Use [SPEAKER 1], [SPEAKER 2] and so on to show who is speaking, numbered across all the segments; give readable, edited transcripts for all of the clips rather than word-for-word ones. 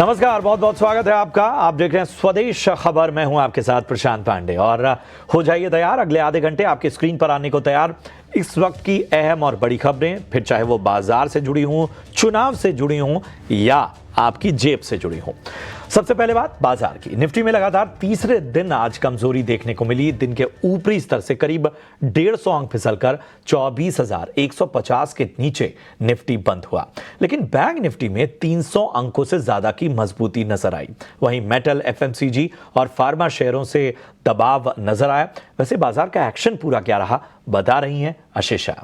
[SPEAKER 1] नमस्कार, बहुत बहुत स्वागत है आपका। आप देख रहे हैं स्वदेश खबर। मैं हूं आपके साथ प्रशांत पांडे और हो जाइए तैयार, अगले आधे घंटे आपके स्क्रीन पर आने को तैयार इस वक्त की अहम और बड़ी खबरें, फिर चाहे वो बाजार से जुड़ी हों, चुनाव से जुड़ी हों या आपकी जेब से जुड़ी हों। सबसे पहले बात बाजार की। निफ्टी में लगातार तीसरे दिन आज कमजोरी देखने को मिली। दिन के ऊपरी स्तर से करीब 150 अंक फिसलकर 24,150 के नीचे निफ्टी बंद हुआ, लेकिन बैंक निफ्टी में 300 अंकों से ज्यादा की मजबूती नजर आई। वहीं मेटल, एफएमसीजी और फार्मा शेयरों से दबाव नजर आया। वैसे बाजार का एक्शन पूरा क्या रहा, बता रही हैं आशीषा।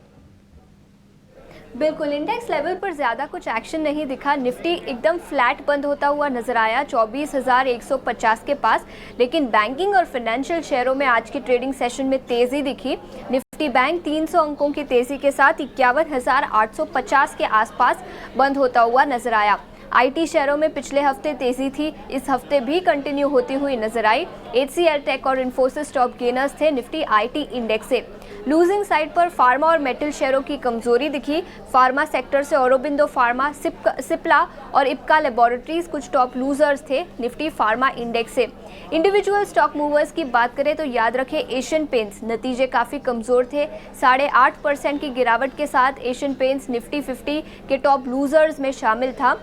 [SPEAKER 2] बिल्कुल, इंडेक्स लेवल पर ज़्यादा कुछ एक्शन नहीं दिखा। निफ्टी एकदम फ्लैट बंद होता हुआ नजर आया 24,150 के पास, लेकिन बैंकिंग और फाइनेंशियल शेयरों में आज की ट्रेडिंग सेशन में तेज़ी दिखी। निफ्टी बैंक 300 अंकों की तेज़ी के साथ 51,850 के आसपास बंद होता हुआ नजर आया। आईटी शेयरों में पिछले हफ्ते तेजी थी, इस हफ्ते भी कंटिन्यू होती हुई नजर आई। HCL टेक और इन्फोसिस टॉप गेनर्स थे निफ्टी आईटी इंडेक्स से। लूजिंग साइड पर फार्मा और मेटल शेयरों की कमजोरी दिखी। फार्मा सेक्टर से औरोबिंदो फार्मा, सिप्ला और इप्का लेबोरेटरीज कुछ टॉप लूजर्स थे निफ्टी फार्मा इंडेक्स से। इंडिविजुअल स्टॉक मूवर्स की बात करें तो याद रखें एशियन पेंट्स नतीजे काफ़ी कमज़ोर थे। 8.5% की गिरावट के साथ एशियन पेंट्स निफ्टी 50 के टॉप लूजर्स में शामिल था।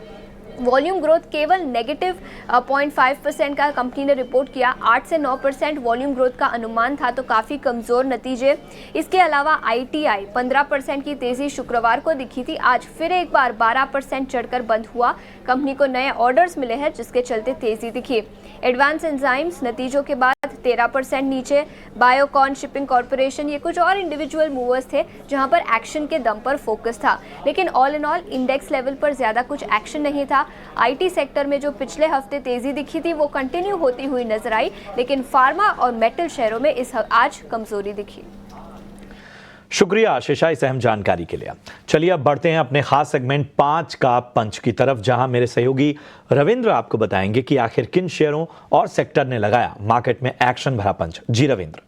[SPEAKER 2] वॉल्यूम ग्रोथ केवल नेगेटिव 0.5% का कंपनी ने रिपोर्ट किया। 8 से 9% वॉल्यूम ग्रोथ का अनुमान था, तो काफ़ी कमज़ोर नतीजे। इसके अलावा ITI 15% की तेज़ी शुक्रवार को दिखी थी, आज फिर एक बार 12% चढ़कर बंद हुआ। कंपनी को नए ऑर्डर्स मिले हैं जिसके चलते तेज़ी दिखी। एडवांस एंजाइम्स नतीजों के बाद 13% नीचे। बायोकॉन, शिपिंग कॉर्पोरेशन, ये कुछ और इंडिविजुअल मूवर्स थे जहां पर एक्शन के दम पर फोकस था, लेकिन all in all index level पर ज़्यादा कुछ एक्शन नहीं था। आईटी सेक्टर में जो पिछले हफ्ते तेजी दिखी थी वो कंटिन्यू होती हुई नजर आई, लेकिन फार्मा और मेटल शेयरों में आज कमजोरी दिखी।
[SPEAKER 1] शुक्रिया आशीषा इस अहम जानकारी के लिए। चलिए अब बढ़ते हैं अपने खास सेगमेंट 5 का पंच की तरफ, जहां मेरे सहयोगी रविंद्र आपको बताएंगे कि आखिर किन शेयरों और सेक्टर ने लगाया मार्केट में एक्शन भरा पंच। जी रविंद्र।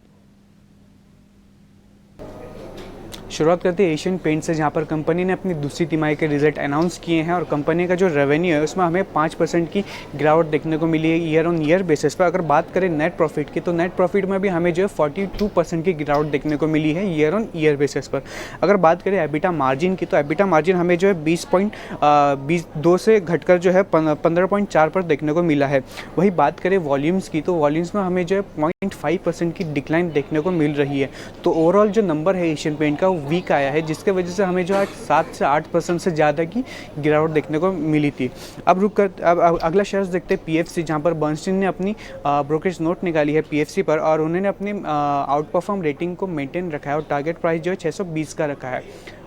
[SPEAKER 3] शुरुआत करते हैं एशियन पेंट से, जहां पर कंपनी ने अपनी दूसरी तिमाही के रिजल्ट अनाउंस किए हैं और कंपनी का जो रेवेन्यू है उसमें हमें 5% की गिरावट देखने को मिली है ईयर ऑन ईयर बेसिस पर। अगर बात करें नेट प्रॉफिट की, तो नेट प्रॉफिट में भी हमें जो है 42% की गिरावट देखने को मिली है ईयर ऑन ईयर बेसिस पर। अगर बात करें एबिटा मार्जिन की, तो एबिटा मार्जिन हमें जो है 20.2 से घटकर जो है 15.4 पर देखने को मिला है। वही बात करें वॉल्यूम्स की, तो वॉल्यूम्स में हमें जो है 0.5% की डिक्लाइन देखने को मिल रही है। तो ओवरऑल जो नंबर है एशियन पेंट का वीक आया है, जिसके वजह से हमें जो है 7 से 8% से ज़्यादा की गिरावट देखने को मिली थी। अब अगला शेयर्स देखते हैं PFC, जहां पर बर्नस्टीन ने अपनी ब्रोकरेज नोट निकाली है PFC पर, और उन्होंने अपनी आउट परफॉर्म रेटिंग को मेंटेन रखा है और टारगेट प्राइस जो है 620 का रखा है।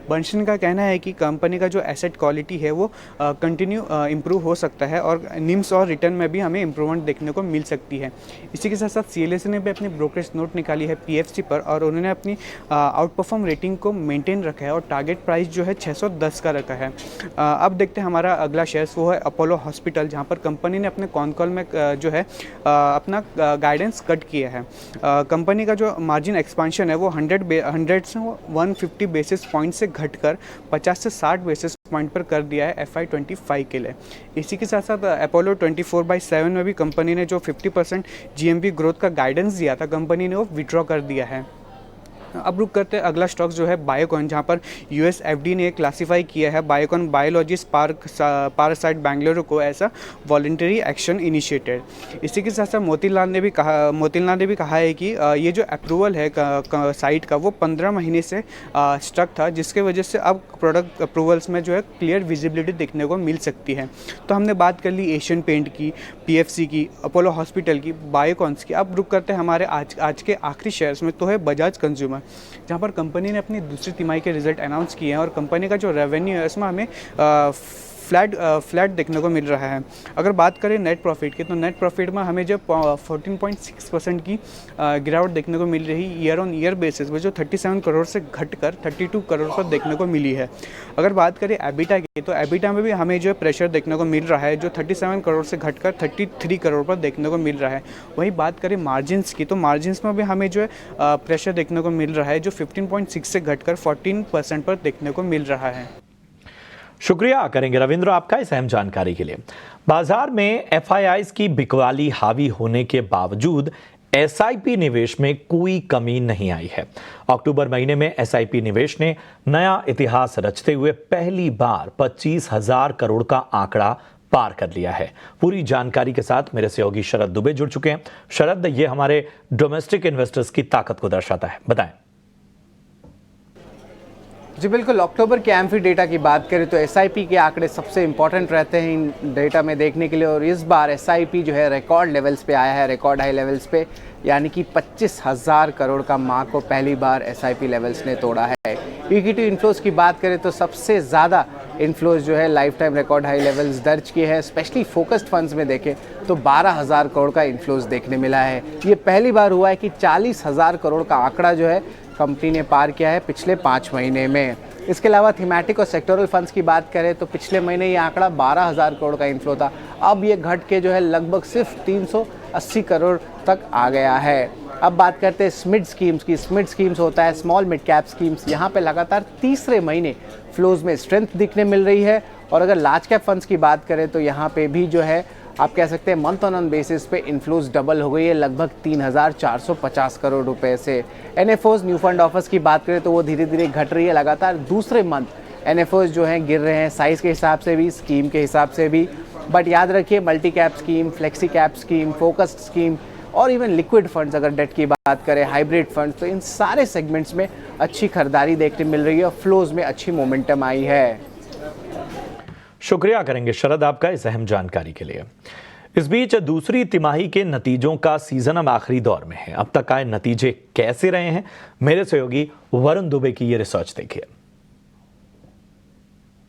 [SPEAKER 3] बर्नस्टीन का कहना है कि कंपनी का जो एसेट क्वालिटी है वो कंटिन्यू इम्प्रूव हो सकता है और निम्स और रिटर्न में भी हमें इम्प्रूवमेंट देखने को मिल सकती है। इसी के साथ साथ CLSA ने भी अपनी ब्रोकरेज नोट निकाली है PFC पर, और उन्होंने अपनी आउट परफॉर्म रेटिंग को मेंटेन रखा है और टारगेट प्राइस जो है 610 का रखा है। अब देखते हैं हमारा अगला शेयर्स, वो है अपोलो हॉस्पिटल, जहाँ पर कंपनी ने अपने कॉन कॉल में जो है अपना गाइडेंस कट किया है। कंपनी का जो मार्जिन एक्सपांशन है वो 100 से 150 बेसिस पॉइंट से घटकर 50 से 60 बेसिस पॉइंट पर कर दिया है FY25 के लिए। इसी के साथ साथ अपोलो 24/7 में भी कंपनी ने जो 50% GMV ग्रोथ का गाइडेंस दिया था, कंपनी ने वो विड्रॉ कर दिया है। अब रुक करते हैं अगला स्टॉक जो है बायोकॉन, जहां पर US FD ने क्लासिफाई किया है बायोकॉन बायोलॉजिस्ट पारासाइट बेंगलुरु को ऐसा वॉलंटरी एक्शन इनिशिएटेड। इसी के साथ साथ मोतीलाल ने भी कहा है कि ये जो अप्रूवल है साइट का वो 15 महीने से स्टक था, जिसके वजह से अब प्रोडक्ट अप्रूवल्स में जो है क्लियर विजिबिलिटी देखने को मिल सकती है। तो हमने बात कर ली एशियन पेंट की, PFC की, अपोलो हॉस्पिटल की, बायोकॉन्स की। अब रुक करते हैं हमारे आज के आखिरी शेयर्स में, तो है बजाज कंज्यूमर, जहां पर कंपनी ने अपनी दूसरी तिमाही के रिजल्ट अनाउंस किए हैं और कंपनी का जो रेवेन्यू है उसमें हमें फ्लैट देखने को मिल रहा है। अगर बात करें नेट प्रॉफिट की, तो नेट प्रॉफिट में हमें जो 14.6% की गिरावट देखने को मिल रही ईयर ऑन ईयर बेसिस में, जो 37 करोड़ से घटकर 32 करोड़ पर देखने को मिली है। अगर बात करें एबिटा की, तो एबिटा में भी हमें जो प्रेशर देखने को मिल रहा है, जो 37 करोड़ से घटकर 33 करोड़ पर देखने को मिल रहा है। वही बात करें मार्जिन्स की, तो मार्जिन्स में भी हमें जो है प्रेशर देखने को मिल रहा है, जो 15.6 से घटकर 14% पर देखने को मिल रहा है।
[SPEAKER 1] शुक्रिया करेंगे रविंद्र आपका इस अहम जानकारी के लिए। बाजार में एफआईआईज की बिकवाली हावी होने के बावजूद एसआईपी निवेश में कोई कमी नहीं आई है। अक्टूबर महीने में एसआईपी निवेश ने नया इतिहास रचते हुए पहली बार 25,000 करोड़ का आंकड़ा पार कर लिया है। पूरी जानकारी के साथ मेरे सहयोगी शरद दुबे जुड़ चुके हैं। शरद, ये हमारे डोमेस्टिक इन्वेस्टर्स की ताकत को दर्शाता है, बताएं।
[SPEAKER 4] जी बिल्कुल, अक्टूबर के एमफी डेटा की बात करें तो एसआईपी के आंकड़े सबसे इंपॉर्टेंट रहते हैं इन डेटा में देखने के लिए, और इस बार एसआईपी जो है रिकॉर्ड लेवल्स पे आया है, रिकॉर्ड हाई लेवल्स पे, यानी कि 25,000 करोड़ का मार्क को पहली बार एसआईपी लेवल्स ने तोड़ा है। इक्विटी इनफ्लोज की बात करें तो सबसे ज़्यादा इनफ्लोज जो है life time record high levels दर्ज किए हैं। स्पेशली फोकस्ड फंड्स में देखें तो 12,000 करोड़ का इनफ्लोज देखने मिला है। ये पहली बार हुआ है कि 40,000 करोड़ का आंकड़ा जो है कंपनी ने पार किया है पिछले 5 महीने में। इसके अलावा थीमेटिक और सेक्टोरल फंड्स की बात करें तो पिछले महीने ये आंकड़ा 12,000 करोड़ का इनफ्लो था, अब ये घट के जो है लगभग सिर्फ 380 करोड़ तक आ गया है। अब बात करते हैं स्मिड स्कीम्स की। स्मिड स्कीम्स होता है स्मॉल मिड कैप स्कीम्स, यहाँ पे लगातार तीसरे महीने फ्लोज में स्ट्रेंथ दिखने मिल रही है। और अगर लार्ज कैप फंड्स की बात करें तो यहाँ पे भी जो है आप कह सकते हैं मंथ ऑन बेसिस पे इनफ्लोज डबल हो गई है, लगभग 3,450 करोड़ रुपए से। एनएफओज न्यू फंड ऑफर्स की बात करें तो वो धीरे धीरे घट रही है, लगातार दूसरे मंथ एनएफओज जो हैं गिर रहे हैं, साइज़ के हिसाब से भी, स्कीम के हिसाब से भी। बट याद रखिए multi cap scheme, flexi cap scheme, focused scheme और इवन लिक्विड फंड्स, अगर डेट की बात करें, हाइब्रिड फंड्स, तो इन सारे सेगमेंट्स में अच्छी खरीदारी देखने मिल रही है और फ्लोज में अच्छी मोमेंटम आई है।
[SPEAKER 1] शुक्रिया करेंगे शरद आपका इस अहम जानकारी के लिए। इस बीच दूसरी तिमाही के नतीजों का सीजन अब आखिरी दौर में है। अब तक आए नतीजे कैसे रहे हैं, मेरे सहयोगी वरुण दुबे की ये रिसर्च देखिए।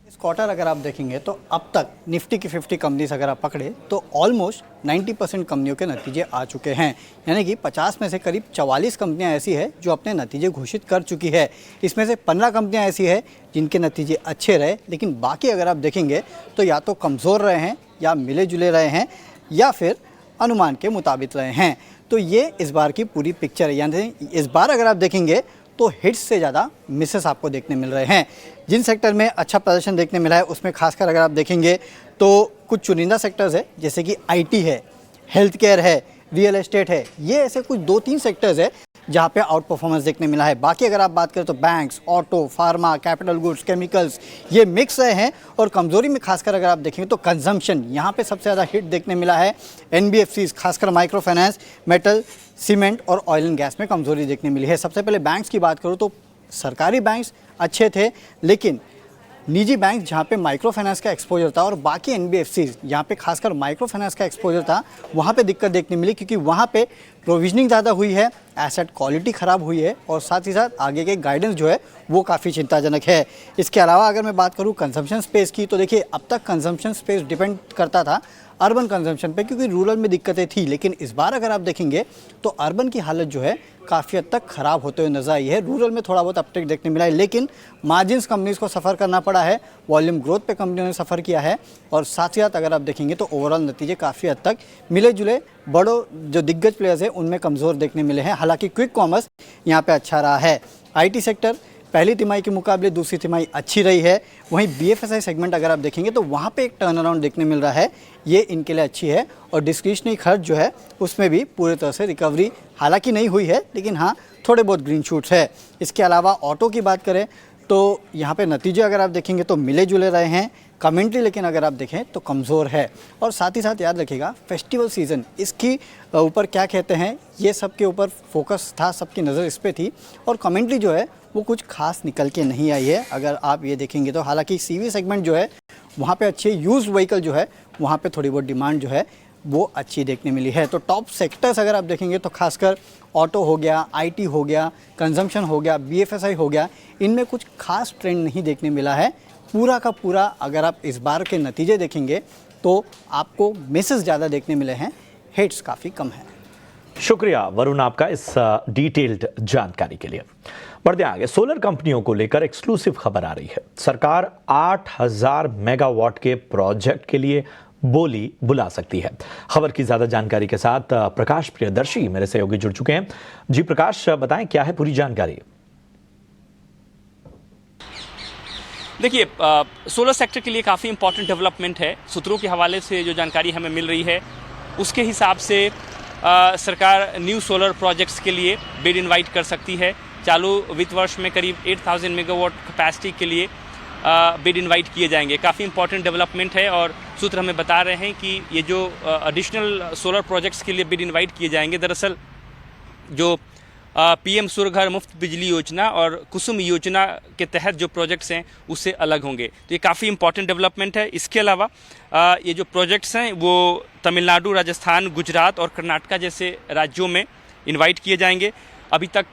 [SPEAKER 5] इस क्वार्टर अगर आप देखेंगे तो अब तक निफ्टी की 50 कंपनीज अगर आप पकड़े तो ऑलमोस्ट 90% कंपनियों के नतीजे आ चुके हैं, यानी कि 50 में से करीब 44 कंपनियां ऐसी है जो अपने नतीजे घोषित कर चुकी है। इसमें से 15 कंपनियां ऐसी है जिनके नतीजे अच्छे रहे, लेकिन बाकी अगर आप देखेंगे तो या तो कमज़ोर रहे हैं या मिले जुले रहे हैं या फिर अनुमान के मुताबिक रहे हैं। तो ये इस बार की पूरी पिक्चर है, यानी इस बार अगर आप देखेंगे तो हिट्स से ज़्यादा मिसेस आपको देखने मिल रहे हैं। जिन सेक्टर में अच्छा प्रदर्शन देखने मिला है उसमें खासकर अगर आप देखेंगे तो कुछ चुनिंदा सेक्टर्स है, जैसे कि आईटी है, हेल्थ केयर है, रियल एस्टेट है, ये ऐसे कुछ 2-3 सेक्टर्स है जहाँ पे आउट परफॉर्मेंस देखने मिला है। बाकी अगर आप बात करें तो banks, auto, pharma, capital goods, chemicals, ये मिक्स रहे हैं। और कमज़ोरी में खासकर अगर आप देखेंगे तो कंजम्पशन, यहाँ पे सबसे ज़्यादा हिट देखने मिला है। एनबीएफसीज, खासकर माइक्रो फाइनेंस, मेटल, सीमेंट और ऑयल एंड गैस में कमज़ोरी देखने मिली है। सबसे पहले बैंक्स की बात करूँ तो सरकारी बैंक्स अच्छे थे, लेकिन निजी बैंक जहाँ पे माइक्रो फाइनेंस का एक्सपोजर था और बाकी एनबीएफसीज यहाँ पे खासकर माइक्रो फाइनेंस का एक्सपोजर था, वहाँ पे दिक्कत देखने मिली, क्योंकि वहाँ पे प्रोविजनिंग ज़्यादा हुई है, एसेट क्वालिटी ख़राब हुई है और साथ ही साथ आगे के गाइडेंस जो है वो काफ़ी चिंताजनक है। इसके अलावा अगर मैं बात करूँ कंजम्पशन स्पेस की, तो देखिए अब तक कंजम्पशन स्पेस डिपेंड करता था अर्बन कंजम्पशन पे, क्योंकि रूरल में दिक्कतें थी। लेकिन इस बार अगर आप देखेंगे तो अर्बन की हालत जो है काफ़ी हद तक ख़राब होते हुए नजर आई है। रूरल में थोड़ा बहुत अपटेक देखने मिला है, लेकिन मार्जिन्स कंपनीज को सफ़र करना पड़ा है, वॉल्यूम ग्रोथ पे कंपनियों ने सफ़र किया है। और साथ ही साथ अगर आप देखेंगे तो ओवरऑल नतीजे काफ़ी हद तक मिले जुले, बड़ों जो दिग्गज प्लेयर्स हैं उनमें कमज़ोर देखने मिले हैं। हालांकि क्विक कॉमर्स यहाँ पे अच्छा रहा है। आईटी सेक्टर पहली तिमाही के मुकाबले दूसरी तिमाही अच्छी रही है। वहीं बीएफएसआई सेगमेंट अगर आप देखेंगे तो वहाँ पे एक टर्न अराउंड देखने मिल रहा है, ये इनके लिए अच्छी है। और डिस्क्रिशनरी खर्च जो है उसमें भी पूरी तरह से रिकवरी हालांकि नहीं हुई है, लेकिन हाँ थोड़े बहुत ग्रीन शूट्स है। इसके अलावा ऑटो की बात करें तो यहाँ पे नतीजे अगर आप देखेंगे तो मिले जुले रहे हैं। कमेंट्री लेकिन अगर आप देखें तो कमज़ोर है। और साथ ही साथ याद रखिएगा फेस्टिवल सीज़न, इसकी ऊपर क्या कहते हैं, ये सब के ऊपर फोकस था, सबकी नज़र इस पर थी। और कमेंट्री जो है वो कुछ खास निकल के नहीं आई है अगर आप ये देखेंगे तो। हालांकि सीवी सेगमेंट जो है वहाँ पे अच्छे, यूज्ड व्हीकल जो है वहाँ पे थोड़ी बहुत डिमांड जो है वो अच्छी देखने मिली है। तो टॉप सेक्टर्स अगर आप देखेंगे तो खासकर ऑटो हो गया, आईटी हो गया, कंजम्पशन हो गया, बीएफएसआई हो गया, इनमें कुछ खास ट्रेंड नहीं देखने मिला है। पूरा का पूरा अगर आप इस बार के नतीजे देखेंगे तो आपको मिसेस ज़्यादा देखने मिले हैं, हिट्स काफ़ी कम है।
[SPEAKER 1] शुक्रिया वरुण आपका इस डिटेल्ड जानकारी के लिए। बढ़ते आगे, सोलर कंपनियों को लेकर एक्सक्लूसिव खबर आ रही है। सरकार 8,000 मेगावाट के प्रोजेक्ट के लिए बोली बुला सकती है। खबर की ज्यादा जानकारी के साथ प्रकाश प्रियदर्शी मेरे सहयोगी जुड़ चुके हैं। जी प्रकाश, बताएं क्या है पूरी जानकारी।
[SPEAKER 6] देखिए, सोलर सेक्टर के लिए काफ़ी इंपॉर्टेंट डेवलपमेंट है। सूत्रों के हवाले से जो जानकारी हमें मिल रही है उसके हिसाब से सरकार न्यू सोलर प्रोजेक्ट्स के लिए बिड इनवाइट कर सकती है। चालू वित्त वर्ष में करीब 8000 मेगावाट कैपेसिटी के लिए बिड इनवाइट किए जाएंगे। काफ़ी इंपॉर्टेंट डेवलपमेंट है और सूत्र हमें बता रहे हैं कि ये जो एडिशनल सोलर प्रोजेक्ट्स के लिए बिड इनवाइट किए जाएंगे, दरअसल जो पीएम सूर्य घर मुफ्त बिजली योजना और कुसुम योजना के तहत जो प्रोजेक्ट्स हैं उससे अलग होंगे। तो ये काफ़ी इंपॉर्टेंट डेवलपमेंट है। इसके अलावा ये जो प्रोजेक्ट्स हैं वो तमिलनाडु, राजस्थान, गुजरात और कर्नाटका जैसे राज्यों में इनवाइट किए जाएंगे। अभी तक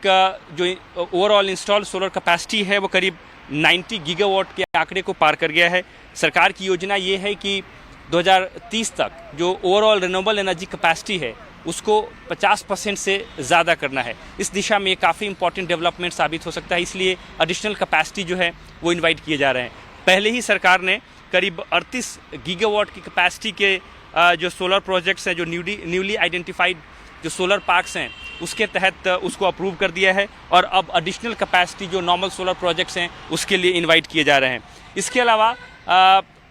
[SPEAKER 6] जो ओवरऑल इंस्टॉल सोलर कैपेसिटी है वो करीब 90 गीगावाट के आंकड़े को पार कर गया है। सरकार की योजना ये है कि 2030 तक जो ओवरऑल रिन्यूएबल एनर्जी कैपेसिटी है उसको 50% से ज़्यादा करना है। इस दिशा में ये काफ़ी इंपॉर्टेंट डेवलपमेंट साबित हो सकता है, इसलिए एडिशनल कैपेसिटी जो है वो इनवाइट किए जा रहे हैं। पहले ही सरकार ने करीब 38 गीगावाट की कैपेसिटी के जो सोलर प्रोजेक्ट्स हैं, जो न्यूली आइडेंटिफाइड जो सोलर पार्क्स हैं उसके तहत उसको अप्रूव कर दिया है और अब एडिशनल कैपेसिटी जो नॉर्मल सोलर प्रोजेक्ट्स हैं उसके लिए इनवाइट किए जा रहे हैं। इसके अलावा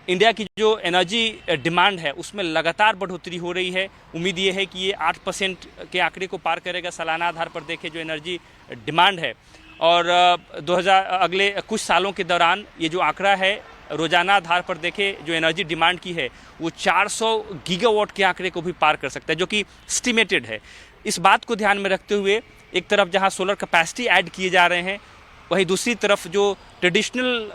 [SPEAKER 6] इंडिया की जो एनर्जी डिमांड है उसमें लगातार बढ़ोतरी हो रही है। उम्मीद ये है कि ये 8% के आंकड़े को पार करेगा। सालाना आधार पर देखें जो एनर्जी डिमांड है और अगले कुछ सालों के दौरान ये जो आंकड़ा है रोजाना आधार पर देखें जो एनर्जी डिमांड की है वो 400 गीगावाट के आंकड़े को भी पार कर सकता है, जो कि एस्टिमेटेड है। इस बात को ध्यान में रखते हुए एक तरफ जहां सोलर कैपेसिटी ऐड किए जा रहे हैं, वहीं दूसरी तरफ जो ट्रेडिशनल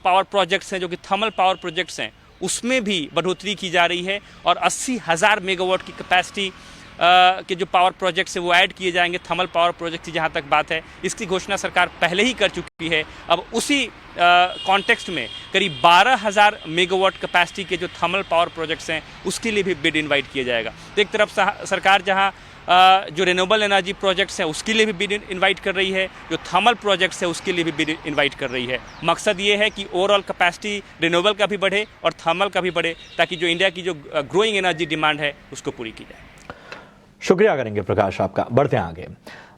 [SPEAKER 6] पावर प्रोजेक्ट्स हैं, जो कि थर्मल पावर प्रोजेक्ट्स हैं, उसमें भी बढ़ोतरी की जा रही है और 80,000 मेगावाट की कैपेसिटी के जो पावर प्रोजेक्ट्स हैं वो ऐड किए जाएंगे। थर्मल पावर प्रोजेक्ट की जहाँ तक बात है, इसकी घोषणा सरकार पहले ही कर चुकी है। अब उसी कॉन्टेक्स्ट में करीब 12,000 मेगावाट कैपेसिटी के जो थर्मल पावर प्रोजेक्ट्स हैं उसके लिए भी बिड इनवाइट किया जाएगा। तो एक तरफ सरकार जहाँ जो रिन्यूएबल एनर्जी प्रोजेक्ट्स हैं उसके लिए भी बिड इनवाइट कर रही है, जो थर्मल प्रोजेक्ट्स है उसके लिए भी बिड इनवाइट कर रही है। मकसद ये है कि ओवरऑल कैपेसिटी रिन्यूएबल का भी बढ़े और थर्मल का भी बढ़े, ताकि जो इंडिया की जो ग्रोइंग एनर्जी डिमांड है उसको पूरी की जाए।
[SPEAKER 1] शुक्रिया करेंगे प्रकाश आपका। बढ़ते हैं आगे।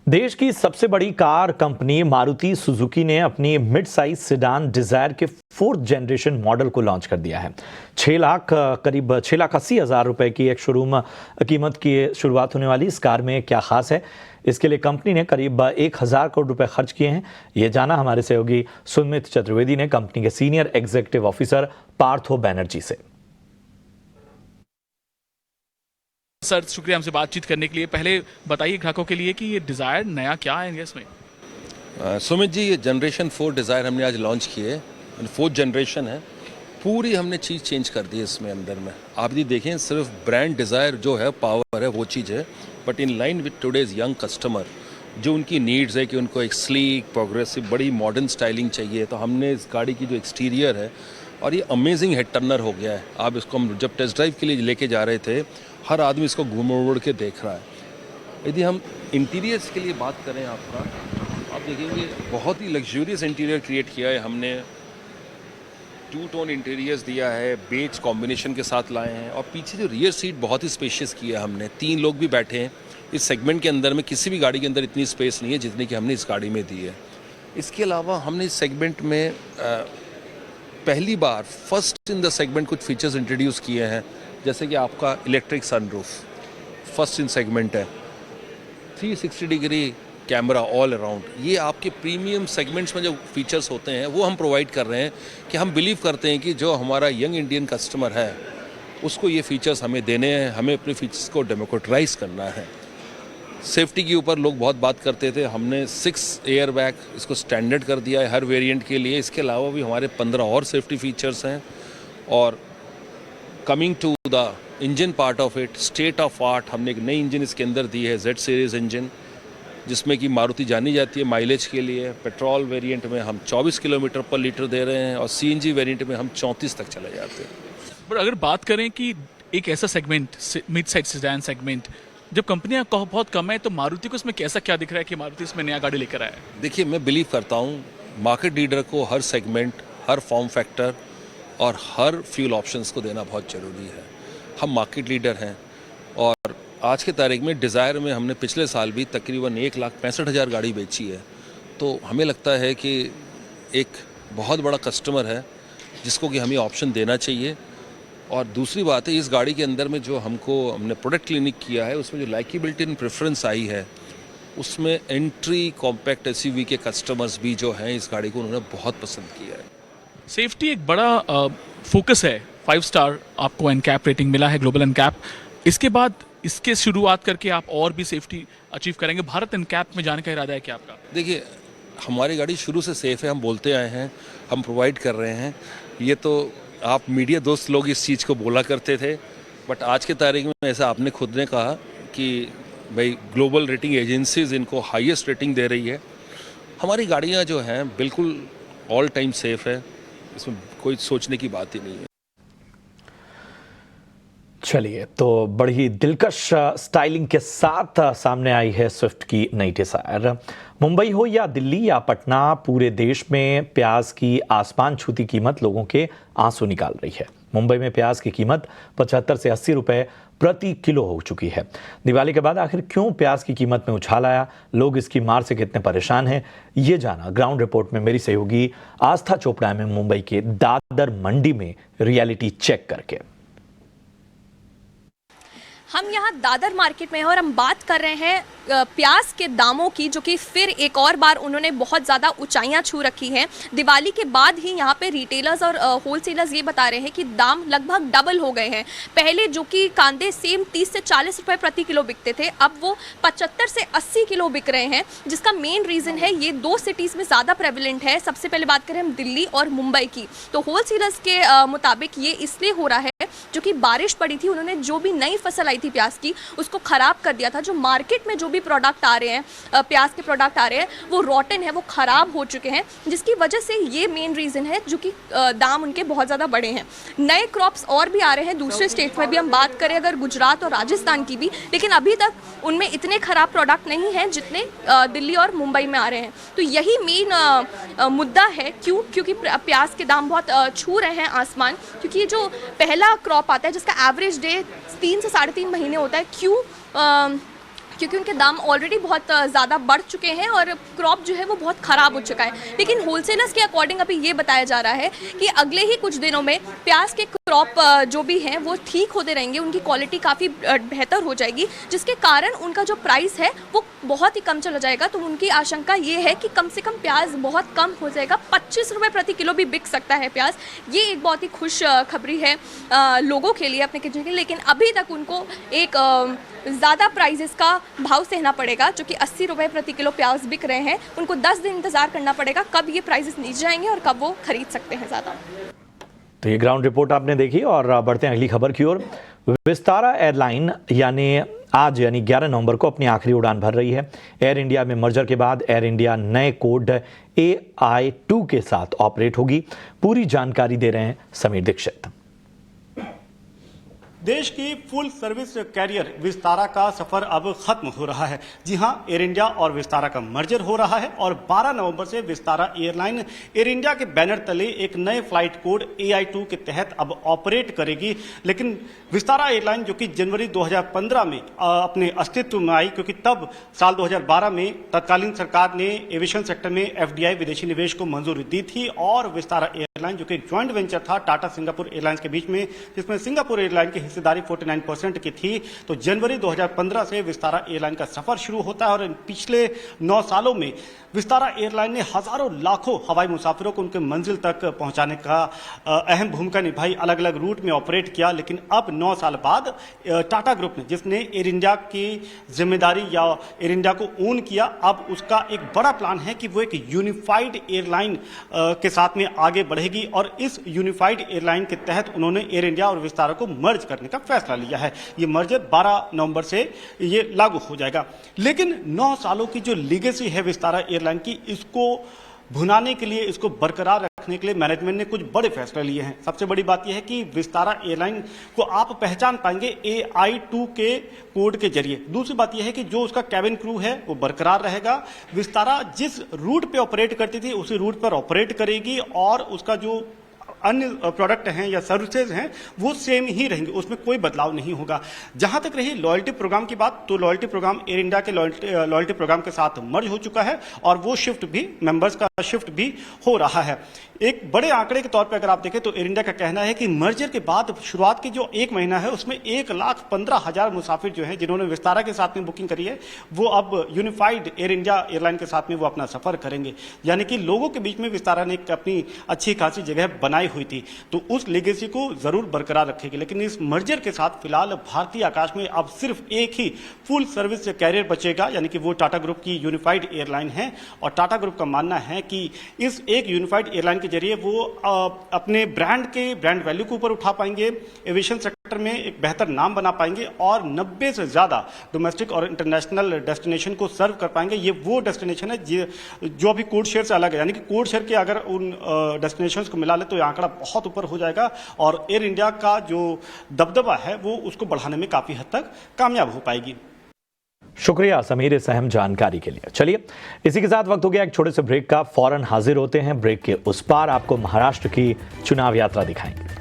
[SPEAKER 1] देश की सबसे बड़ी कार कंपनी मारुति सुजुकी ने अपनी मिड साइज सेडान डिजायर के 4th जनरेशन मॉडल को लॉन्च कर दिया है। करीब 6,80,000 रुपए की एक शोरूम कीमत की शुरुआत होने वाली इस कार में क्या खास है, इसके लिए कंपनी ने करीब 1,000 करोड़ रुपए खर्च किए हैं। ये जाना हमारे सहयोगी सुमित चतुर्वेदी ने कंपनी के senior executive officer Partho Banerjee से।
[SPEAKER 7] सर शुक्रिया हमसे बातचीत करने के लिए। पहले बताइए ग्राहकों के लिए कि ये डिज़ायर नया क्या है इसमें।
[SPEAKER 8] सुमित जी, ये जनरेशन 4 डिज़ायर हमने आज लॉन्च किए। 4th जनरेशन है, पूरी हमने चीज़ चेंज कर दी है इसमें अंदर में। आप ये देखें, सिर्फ ब्रांड डिज़ायर जो है, पावर है, वो चीज़ है, but in line with today's young customer, जो उनकी नीड्स है कि उनको एक स्लीक, प्रोग्रेसिव, बड़ी मॉडर्न स्टाइलिंग चाहिए, तो हमने इस गाड़ी की जो एक्सटीरियर है, और ये अमेजिंग हेड टर्नर हो गया है। आप इसको हम जब टेस्ट ड्राइव के लिए लेके जा रहे थे, हर आदमी इसको घूम उड़ के देख रहा है। यदि हम इंटीरियर्स के लिए बात करें आपका, आप देखेंगे बहुत ही लग्जूरियस इंटीरियर क्रिएट किया है हमने। 2 टोन इंटीरियर्स दिया है, बेज कॉम्बिनेशन के साथ लाए हैं, और पीछे जो रियर सीट बहुत ही स्पेशियस किया है हमने। 3 लोग भी बैठे हैं। इस सेगमेंट के अंदर में किसी भी गाड़ी के अंदर इतनी स्पेस नहीं है जितनी कि हमने इस गाड़ी में दी है। इसके अलावा हमने इस सेगमेंट में पहली बार फर्स्ट इन द सेगमेंट कुछ फीचर्स इंट्रोड्यूस किए हैं, जैसे कि आपका electric sunroof first in segment है, 360 डिग्री कैमरा ऑल अराउंड। ये आपके प्रीमियम सेगमेंट्स में जो फीचर्स होते हैं वो हम प्रोवाइड कर रहे हैं, कि हम बिलीव करते हैं कि जो हमारा यंग इंडियन कस्टमर है उसको ये फीचर्स हमें देने हैं, हमें अपने फीचर्स को डेमोक्रेटाइज करना है। सेफ्टी के ऊपर लोग बहुत बात करते थे, हमने 6 एयर बैग इसको स्टैंडर्ड कर दिया है हर वेरिएंट के लिए। इसके अलावा भी हमारे 15 और सेफ्टी फीचर्स हैं। और coming to the engine part of it, state of art, हमने एक नई इंजन इसके अंदर दी है, Z सीरीज़ इंजन, जिसमें कि मारुति जानी जाती है माइलेज के लिए। पेट्रोल वेरिएंट में हम 24 किलोमीटर पर लीटर दे रहे हैं, और CNG वेरिएंट में हम 34 तक चले जाते हैं।
[SPEAKER 7] पर अगर बात करें कि एक ऐसा segment, mid size sedan segment, जब कंपनियां बहुत कम है, तो मारुति को इसमें कैसा क्या दिख रहा है कि मारुति इसमें नया गाड़ी लेकर आया है?
[SPEAKER 8] देखिए, मैं बिलीव करता हूँ मार्केट लीडर को हर सेगमेंट, हर फॉर्म फैक्टर और हर फ्यूल ऑप्शंस को देना बहुत ज़रूरी है। हम मार्केट लीडर हैं, और आज के तारीख में डिज़ायर में हमने पिछले साल भी तकरीबन 1,65,000 गाड़ी बेची है। तो हमें लगता है कि एक बहुत बड़ा कस्टमर है जिसको कि हमें ऑप्शन देना चाहिए। और दूसरी बात है, इस गाड़ी के अंदर में जो हमने प्रोडक्ट क्लिनिक किया है उसमें जो लाइकेबिलिटी एंड प्रेफरेंस आई है उसमें एंट्री कॉम्पैक्ट एसयूवी के कस्टमर्स भी जो हैं इस गाड़ी को उन्होंने बहुत पसंद किया है।
[SPEAKER 7] सेफ्टी एक बड़ा फोकस है, 5 स्टार आपको एनकैप रेटिंग मिला है, ग्लोबल एनकैप। इसके बाद इसके शुरुआत करके आप और भी सेफ्टी अचीव करेंगे। भारत एनकैप में जाने का इरादा है क्या आपका?
[SPEAKER 8] देखिए, हमारी गाड़ी शुरू से सेफ़ है, हम बोलते आए हैं, हम प्रोवाइड कर रहे हैं। ये तो आप मीडिया दोस्त लोग इस चीज़ को बोला करते थे, बट आज के तारीख में ऐसा आपने खुद ने कहा कि भाई ग्लोबल रेटिंग एजेंसीज इनको हाईएस्ट रेटिंग दे रही है। हमारी गाड़ियाँ जो हैं बिल्कुल ऑल टाइम सेफ़ है, इसमें कोई सोचने की बात ही नहीं है।
[SPEAKER 1] चलिए, तो बड़ी दिलकश स्टाइलिंग के साथ सामने आई है स्विफ्ट की नई डिजायर। मुंबई हो या दिल्ली या पटना, पूरे देश में प्याज की आसमान छूती कीमत लोगों के आंसू निकाल रही है। मुंबई में प्याज की कीमत 75 से 80 रुपए प्रति किलो हो चुकी है। दिवाली के बाद आखिर क्यों प्याज की कीमत में उछाल आया, लोग इसकी मार से कितने परेशान हैं, ये जाना ग्राउंड रिपोर्ट में मेरी सहयोगी आस्था चोपड़ा में मुंबई के दादर मंडी में रियलिटी चेक करके।
[SPEAKER 9] हम यहाँ दादर मार्केट में हैं और हम बात कर रहे हैं प्याज के दामों की, जो कि फिर एक और बार उन्होंने बहुत ज़्यादा ऊंचाइयाँ छू रखी हैं। दिवाली के बाद ही यहाँ पे रिटेलर्स और होलसेलर्स ये बता रहे हैं कि दाम लगभग डबल हो गए हैं। पहले जो कि कांदे सेम 30 से 40 रुपए प्रति किलो बिकते थे, अब वो 75 से 80 किलो बिक रहे हैं, जिसका मेन रीज़न है ये 2 सिटीज़ में ज़्यादा प्रेवलेंट है। सबसे पहले बात करें हम दिल्ली और मुंबई की, तो होलसेलर्स के मुताबिक ये इसलिए हो रहा है जो कि बारिश पड़ी थी, उन्होंने जो भी नई फसल आई थी प्याज की उसको ख़राब कर दिया था। जो मार्केट में जो भी प्रोडक्ट आ रहे हैं, प्याज के प्रोडक्ट आ रहे हैं, वो रॉटन है, वो ख़राब हो चुके हैं, जिसकी वजह से ये मेन रीज़न है जो कि दाम उनके बहुत ज़्यादा बढ़े हैं। नए क्रॉप्स और भी आ रहे हैं दूसरे स्टेट में भी, हम बात करें अगर गुजरात और राजस्थान की भी, लेकिन अभी तक उनमें इतने ख़राब प्रोडक्ट नहीं हैं जितने दिल्ली और मुंबई में आ रहे हैं। तो यही मेन मुद्दा है। क्योंकि प्याज के दाम बहुत छू रहे हैं आसमान, क्योंकि ये जो पहला क्रॉप आता है जिसका एवरेज डे 3 से 3.5 महीने होता है। क्योंकि उनके दाम ऑलरेडी बहुत ज़्यादा बढ़ चुके हैं और क्रॉप जो है वो बहुत ख़राब हो चुका है। लेकिन होलसेलर्स के अकॉर्डिंग अभी ये बताया जा रहा है कि अगले ही कुछ दिनों में प्याज के क्रॉप जो भी हैं वो ठीक होते रहेंगे, उनकी क्वालिटी काफ़ी बेहतर हो जाएगी, जिसके कारण उनका जो प्राइस है वो बहुत ही कम चला जाएगा। तो उनकी आशंका ये है कि कम से कम प्याज बहुत कम हो जाएगा, 25 रुपये प्रति किलो भी बिक सकता है प्याज। ये एक बहुत ही खुश खबरी है लोगों के लिए, अपने किचन के लिए। लेकिन अभी तक उनको एक ज़्यादा प्राइजेस का भाव सहना पड़ेगा, जो कि 80 रुपये प्रति किलो प्याज बिक रहे हैं। उनको 10 दिन इंतज़ार करना पड़ेगा कब ये प्राइजेस नीचे जाएंगे और कब वो खरीद सकते हैं ज़्यादा।
[SPEAKER 1] तो ये ग्राउंड रिपोर्ट आपने देखी और बढ़ते हैं अगली खबर की ओर। विस्तारा एयरलाइन आज यानी 11 नवंबर को अपनी आखिरी उड़ान भर रही है। एयर इंडिया में मर्जर के बाद एयर इंडिया नए कोड AI2 के साथ ऑपरेट होगी। पूरी जानकारी दे रहे हैं समीर दीक्षित।
[SPEAKER 10] देश की फुल सर्विस कैरियर विस्तारा का सफर अब खत्म हो रहा है। जी हां, एयर इंडिया और विस्तारा का मर्जर हो रहा है और 12 नवंबर से विस्तारा एयरलाइन एयर इंडिया के बैनर तले एक नए फ्लाइट कोड AI2 के तहत अब ऑपरेट करेगी। लेकिन विस्तारा एयरलाइन जो कि जनवरी 2015 में अपने अस्तित्व में आई, क्योंकि तब साल 2012 में तत्कालीन सरकार ने एविएशन सेक्टर में FDI विदेशी निवेश को मंजूरी दी थी और विस्तारा एयरलाइन जो कि एक ज्वाइंट वेंचर था टाटा सिंगापुर एयरलाइंस के बीच में, जिसमें सिंगापुर एयरलाइन की हिस्सेदारी 49% की थी। तो जनवरी 2015 से विस्तारा एयरलाइन का सफर शुरू होता है और पिछले 9 सालों में विस्तारा एयरलाइन ने हजारों लाखों हवाई मुसाफिरों को उनके मंजिल तक पहुंचाने का अहम भूमिका निभाई, अलग अलग रूट में ऑपरेट किया। लेकिन अब 9 साल बाद टाटा ग्रुप ने, जिसने एयर इंडिया की जिम्मेदारी या एयर इंडिया को ओन किया, अब उसका एक बड़ा प्लान है कि वो एक यूनिफाइड एयरलाइन के साथ में आगे बढ़ेगी और इस यूनिफाइड एयरलाइन के तहत उन्होंने एयर इंडिया और विस्तारा को मर्ज करने का फैसला लिया है। ये मर्जर 12 नवंबर से ये लागू हो जाएगा। लेकिन 9 सालों की जो लीगेसी है विस्तारा एयरलाइन की, इसको भुनाने के लिए, इसको बरकरार रखने के लिए मैनेजमेंट ने कुछ बड़े फैसले लिए हैं। सबसे बड़ी बात यह है कि विस्तारा एयरलाइन को आप पहचान पाएंगे AI2 के कोड के जरिए। दूसरी बात यह है कि जो उसका कैबिन क्रू है वो बरकरार रहेगा। विस्तारा जिस रूट पे ऑपरेट करती थी उसी रूट पर ऑपरेट करेगी और उसका जो अन्य प्रोडक्ट हैं या सर्विसेज हैं वो सेम ही रहेंगे, उसमें कोई बदलाव नहीं होगा। जहां तक रही लॉयल्टी प्रोग्राम की बात, तो लॉयल्टी प्रोग्राम एयर इंडिया के लॉयल्टी प्रोग्राम के साथ मर्ज हो चुका है और वो शिफ्ट भी, मेंबर्स का शिफ्ट भी हो रहा है। एक बड़े आंकड़े के तौर पर अगर आप देखें तो एयर इंडिया का कहना है कि मर्जर के बाद शुरुआत की जो 1 महीना है उसमें 1,15,000 मुसाफिर जो हैं जिन्होंने विस्तारा के साथ में बुकिंग करी है वो अब यूनिफाइड एयर इंडिया एयरलाइन के साथ में वो अपना सफर करेंगे। यानी कि लोगों के बीच में विस्तारा ने अपनी अच्छी खासी जगह बनाई हुई थी, तो उस लेगेसी को जरूर बरकरार रखेगी। लेकिन इस मर्जर के साथ फिलहाल भारतीय आकाश में अब सिर्फ एक ही फुल सर्विस कैरियर बचेगा, यानी कि वो टाटा ग्रुप की यूनिफाइड एयरलाइन है। और टाटा ग्रुप का मानना है कि इस एक यूनिफाइड एयरलाइन के जरिए वो अपने ब्रांड वैल्यू को ऊपर उठा पाएंगे, एविएशन सेक्टर में एक बेहतर नाम बना पाएंगे और 90 से ज्यादा डोमेस्टिक और इंटरनेशनल डेस्टिनेशन को सर्व कर पाएंगे। ये वो डेस्टिनेशन है जो अभी कोड शेयर से अलग है, यानी कि कोड शेयर के अगर उन डेस्टिनेशंस को मिला ले तो ये आंकड़ा बहुत ऊपर हो जाएगा और एयर इंडिया का जो दबदबा है वो उसको बढ़ाने में काफी हद तक कामयाब हो पाएगी।
[SPEAKER 1] शुक्रिया समीर इस अहम जानकारी के लिए। चलिए इसी के साथ वक्त हो गया एक छोटे से ब्रेक का, फौरन हाजिर होते हैं। ब्रेक के उस पार आपको महाराष्ट्र की चुनाव यात्रा दिखाएंगे।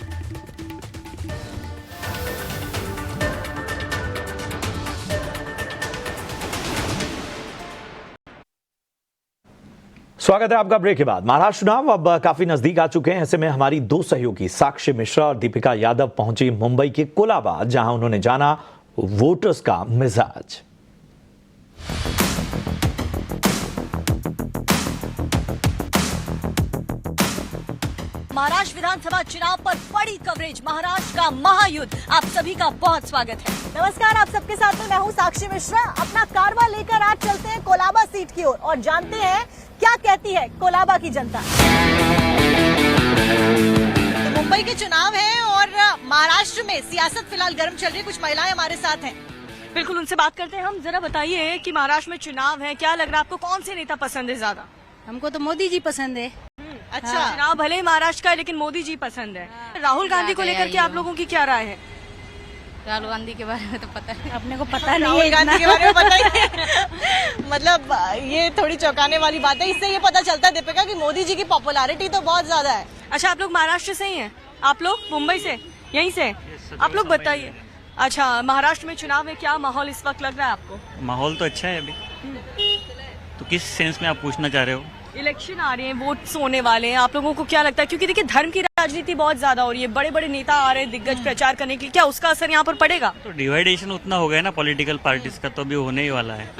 [SPEAKER 1] स्वागत है आपका ब्रेक के बाद। महाराष्ट्र चुनाव अब काफी नजदीक आ चुके हैं। ऐसे में हमारी दो सहयोगी साक्षी मिश्रा और दीपिका यादव पहुंची मुंबई के कोलाबा, जहां उन्होंने जाना वोटर्स का मिजाज।
[SPEAKER 11] महाराष्ट्र विधानसभा चुनाव पर बड़ी कवरेज, महाराष्ट्र का महायुद्ध, आप सभी का बहुत स्वागत है।
[SPEAKER 12] नमस्कार, आप सबके साथ में मैं हूँ साक्षी मिश्रा। अपना कारवा लेकर आज चलते हैं कोलाबा सीट की ओर और जानते हैं क्या कहती है कोलाबा की जनता।
[SPEAKER 11] तो मुंबई के चुनाव है और महाराष्ट्र में सियासत फिलहाल गर्म चल रही है। कुछ महिलाएं हमारे साथ हैं,
[SPEAKER 12] बिल्कुल उनसे बात करते हैं हम। जरा बताइए कि महाराष्ट्र में चुनाव है, क्या लग रहा है आपको, कौन से नेता पसंद है ज्यादा?
[SPEAKER 11] हमको तो मोदी जी पसंद है।
[SPEAKER 12] अच्छा, चुनाव भले ही महाराष्ट्र का है लेकिन मोदी जी पसंद है। राहुल गांधी को लेकर के आप लोगों की क्या राय है?
[SPEAKER 11] राहुल गांधी के बारे में तो पता है,
[SPEAKER 12] अपने को पता नहीं
[SPEAKER 11] राहुल
[SPEAKER 12] है,
[SPEAKER 11] गांधी के बारे में पता ही नहीं। मतलब ये थोड़ी चौंकाने वाली बात है। इससे ये पता चलता है दीपिका कि मोदी जी की पॉपुलैरिटी तो बहुत ज्यादा है।
[SPEAKER 12] अच्छा, आप लोग महाराष्ट्र से ही हैं? आप लोग मुंबई से, यहीं से? आप लोग बताइए। अच्छा, महाराष्ट्र में चुनाव है, क्या माहौल इस वक्त लग रहा है आपको?
[SPEAKER 13] माहौल तो अच्छा है अभी। तो किस सेंस में आप पूछना चाह रहे हो?
[SPEAKER 12] इलेक्शन आ रहे हैं, वोट्स होने वाले हैं, आप लोगों को क्या लगता है? क्योंकि देखिए धर्म की राजनीति बहुत ज्यादा हो रही है, बड़े बड़े नेता आ रहे हैं दिग्गज प्रचार करने के लिए, क्या उसका असर यहाँ पर पड़ेगा?
[SPEAKER 13] तो डिवाइडेशन उतना हो गया ना पॉलिटिकल पार्टीज का, तो अभी होने ही वाला है।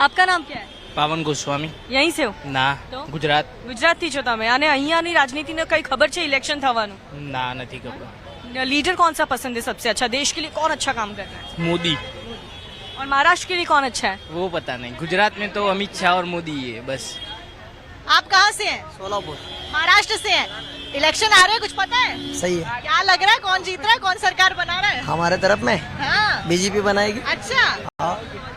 [SPEAKER 12] आपका नाम क्या है?
[SPEAKER 14] पावन गोस्वामी।
[SPEAKER 12] यहीं से हो?
[SPEAKER 14] ના ગુજરાત
[SPEAKER 12] ગુજરાતથી છો તમે અને અહીંયાની રાજનીતિને કઈ ખબર છે ઇલેક્શન થવાનું?
[SPEAKER 14] ના નથી ખબર।
[SPEAKER 12] लीडर कौन सा पसंद है सबसे अच्छा, देश के लिए कौन अच्छा काम कर रहा है?
[SPEAKER 14] मोदी।
[SPEAKER 12] और महाराष्ट्र के लिए कौन अच्छा है?
[SPEAKER 14] वो पता नहीं, गुजरात में तो अमित शाह और मोदी ही है बस।
[SPEAKER 11] आप कहाँ से हैं?
[SPEAKER 14] सोलापुर।
[SPEAKER 11] महाराष्ट्र से हैं। इलेक्शन आ रहे हैं, कुछ पता है?
[SPEAKER 14] सही है।
[SPEAKER 11] क्या लग रहा है, कौन जीत रहा है, कौन सरकार बना रहा है?
[SPEAKER 14] हमारे तरफ में
[SPEAKER 11] हाँ।
[SPEAKER 14] बीजेपी बनाएगी।
[SPEAKER 11] अच्छा,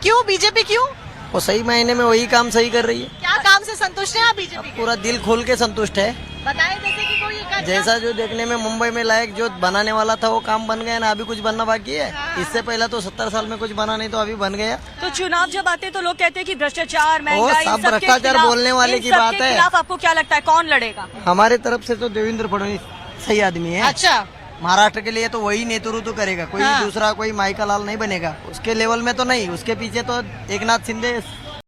[SPEAKER 11] क्यों बीजेपी, क्यों?
[SPEAKER 14] वो सही महीने में वही काम सही कर रही है।
[SPEAKER 11] क्या काम से संतुष्ट है आप बीजेपी के?
[SPEAKER 14] पूरा दिल खोल के संतुष्ट है।
[SPEAKER 11] बताएं, जैसे कि कोई एक अच्छा-
[SPEAKER 14] जैसा जो देखने में मुंबई में लायक जो बनाने वाला था वो काम बन गया ना, अभी कुछ बनना बाकी है। इससे पहले तो 70 साल में कुछ बना नहीं, तो अभी बन गया।
[SPEAKER 12] तो चुनाव जब आते हैं तो लोग कहते हैं कि भ्रष्टाचार, महंगाई,
[SPEAKER 14] सब
[SPEAKER 12] इन सबके
[SPEAKER 14] भ्रष्टाचार
[SPEAKER 12] खिलाफ-
[SPEAKER 14] बोलने वाले
[SPEAKER 12] इन
[SPEAKER 14] की
[SPEAKER 12] सबके
[SPEAKER 14] बात है।
[SPEAKER 12] खिलाफ आपको क्या लगता है कौन लड़ेगा?
[SPEAKER 14] हमारे तरफ से तो देवेंद्र फडणवीस सही आदमी है।
[SPEAKER 11] अच्छा,
[SPEAKER 14] महाराष्ट्र के लिए तो वही नेतृत्व करेगा, कोई
[SPEAKER 11] हाँ।
[SPEAKER 14] दूसरा कोई माइका लाल नहीं बनेगा। उसके लेवल में तो नहीं, उसके पीछे तो एकनाथ शिंदे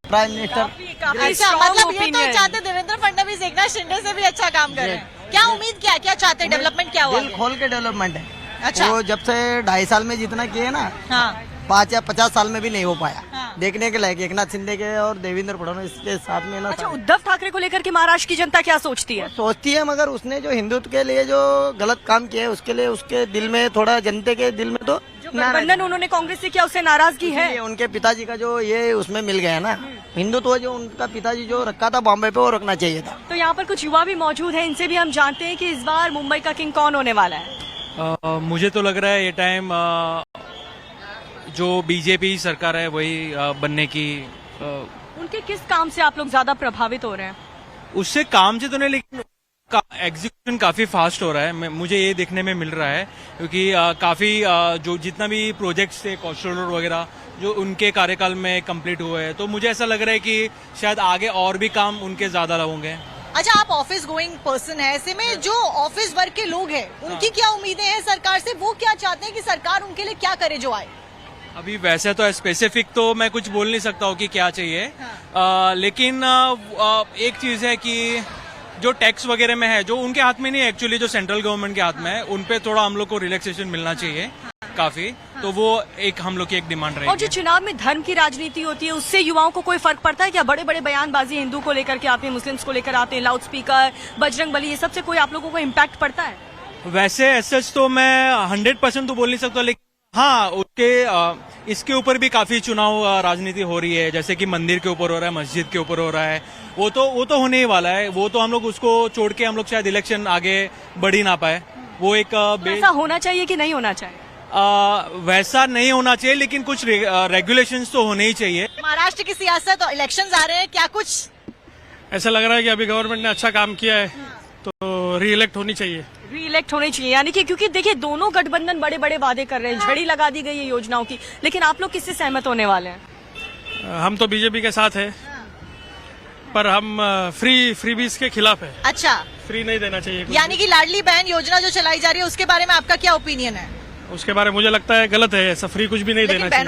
[SPEAKER 14] प्राइम मिनिस्टर।
[SPEAKER 11] अच्छा, मतलब ये तो चाहते देवेंद्र फडणवीस एकनाथ शिंदे से भी अच्छा काम कर रहे हैं। क्या उम्मीद, क्या चाहते हैं, डेवलपमेंट क्या हुआ?
[SPEAKER 14] दिल खोल के डेवलपमेंट है।
[SPEAKER 11] अच्छा।
[SPEAKER 14] वो जब से 2.5 साल में जितना किए ना,
[SPEAKER 11] हाँ।
[SPEAKER 14] 5 या 50 साल में भी नहीं हो पाया।
[SPEAKER 11] हाँ।
[SPEAKER 14] देखने के लायक एकनाथ शिंदे के और देवेंद्र फडणवीस के साथ में ना।
[SPEAKER 12] अच्छा, उद्धव ठाकरे को लेकर के महाराष्ट्र की जनता क्या सोचती है?
[SPEAKER 14] सोचती है, मगर उसने जो हिंदुत्व के लिए जो गलत काम किया है उसके लिए उसके दिल में थोड़ा, जनता के दिल में तो
[SPEAKER 12] गठबंधन उन्होंने कांग्रेस से किया, उससे नाराजगी है।
[SPEAKER 14] उनके पिताजी का जो ये उसमें मिल गया ना, हिंदुत्व जो उनका पिताजी जो रखा था बॉम्बे पे, वो रखना चाहिए था।
[SPEAKER 12] तो यहाँ पर कुछ युवा भी मौजूद हैं, इनसे भी हम जानते हैं कि इस बार मुंबई का किंग कौन होने वाला है।
[SPEAKER 15] मुझे तो लग रहा है ये टाइम जो बीजेपी सरकार है वही बनने की।
[SPEAKER 12] उनके किस काम से आप लोग ज्यादा प्रभावित हो रहे हैं?
[SPEAKER 15] उससे काम से तो नहीं, लेकिन एग्जीक्यूशन काफी फास्ट हो रहा है, मुझे ये देखने में मिल रहा है। क्योंकि काफी जो जितना भी प्रोजेक्ट्स थे कोस्टल रोड वगैरह जो उनके कार्यकाल में कंप्लीट हुए हैं, तो मुझे ऐसा लग रहा है कि शायद आगे और भी काम उनके ज्यादा होंगे।
[SPEAKER 11] अच्छा, आप ऑफिस गोइंग पर्सन है, ऐसे में जो ऑफिस वर्क के लोग हैं उनकी क्या उम्मीदें हैं सरकार से? वो क्या चाहते हैं कि सरकार उनके लिए क्या करे जो आए?
[SPEAKER 15] अभी वैसे तो स्पेसिफिक तो मैं कुछ बोल नहीं सकता हूँ कि क्या चाहिए, लेकिन एक चीज है कि जो टैक्स वगैरह में है, जो उनके हाथ में नहीं है एक्चुअली, जो सेंट्रल गवर्नमेंट के हाथ में है, उन पे थोड़ा हम लोग को रिलैक्सेशन मिलना चाहिए काफी। तो वो एक हम लोग की एक डिमांड रहेगी।
[SPEAKER 12] और जो चुनाव में धर्म की राजनीति होती है उससे युवाओं को कोई फर्क पड़ता है क्या? बड़े बड़े बयानबाजी हिंदू को लेकर के आते हैं, मुस्लिम्स को लेकर आते हैं, लाउड स्पीकर, बजरंग बली, ये सबसे कोई आप लोगों को इम्पैक्ट पड़ता है?
[SPEAKER 15] वैसे एसएच तो मैं 100% तो बोल नहीं सकता, लेकिन हाँ उसके इसके ऊपर भी काफी चुनाव राजनीति हो रही है, जैसे कि मंदिर के ऊपर हो रहा है, मस्जिद के ऊपर हो रहा है, वो तो होने ही वाला है। वो तो हम लोग उसको छोड़ के हम लोग शायद इलेक्शन आगे बढ़ ही ना पाए। वो एक
[SPEAKER 12] ऐसा होना चाहिए कि नहीं होना चाहिए?
[SPEAKER 15] वैसा नहीं होना चाहिए, लेकिन कुछ रेगुलेशंस तो होने ही चाहिए।
[SPEAKER 11] महाराष्ट्र की सियासत और इलेक्शंस आ रहे हैं, क्या कुछ
[SPEAKER 15] ऐसा लग रहा है कि अभी गवर्नमेंट ने अच्छा काम किया है तो री-इलेक्ट होनी चाहिए।
[SPEAKER 12] री-इलेक्ट होनी चाहिए, यानी कि क्योंकि देखिए दोनों गठबंधन बड़े बड़े वादे कर रहे हैं, झड़ी लगा दी गई है योजनाओं की, लेकिन आप लोग किससे सहमत होने वाले हैं?
[SPEAKER 15] हम तो बीजेपी के साथ है, पर हम फ्रीबीज के खिलाफ है।
[SPEAKER 11] अच्छा,
[SPEAKER 15] फ्री नहीं देना चाहिए।
[SPEAKER 11] यानी कि लाडली बहन योजना जो चलाई जा रही है उसके बारे में आपका क्या ओपिनियन है?
[SPEAKER 15] उसके बारे में मुझे लगता है गलत है, ऐसा फ्री कुछ भी नहीं देना चाहिए।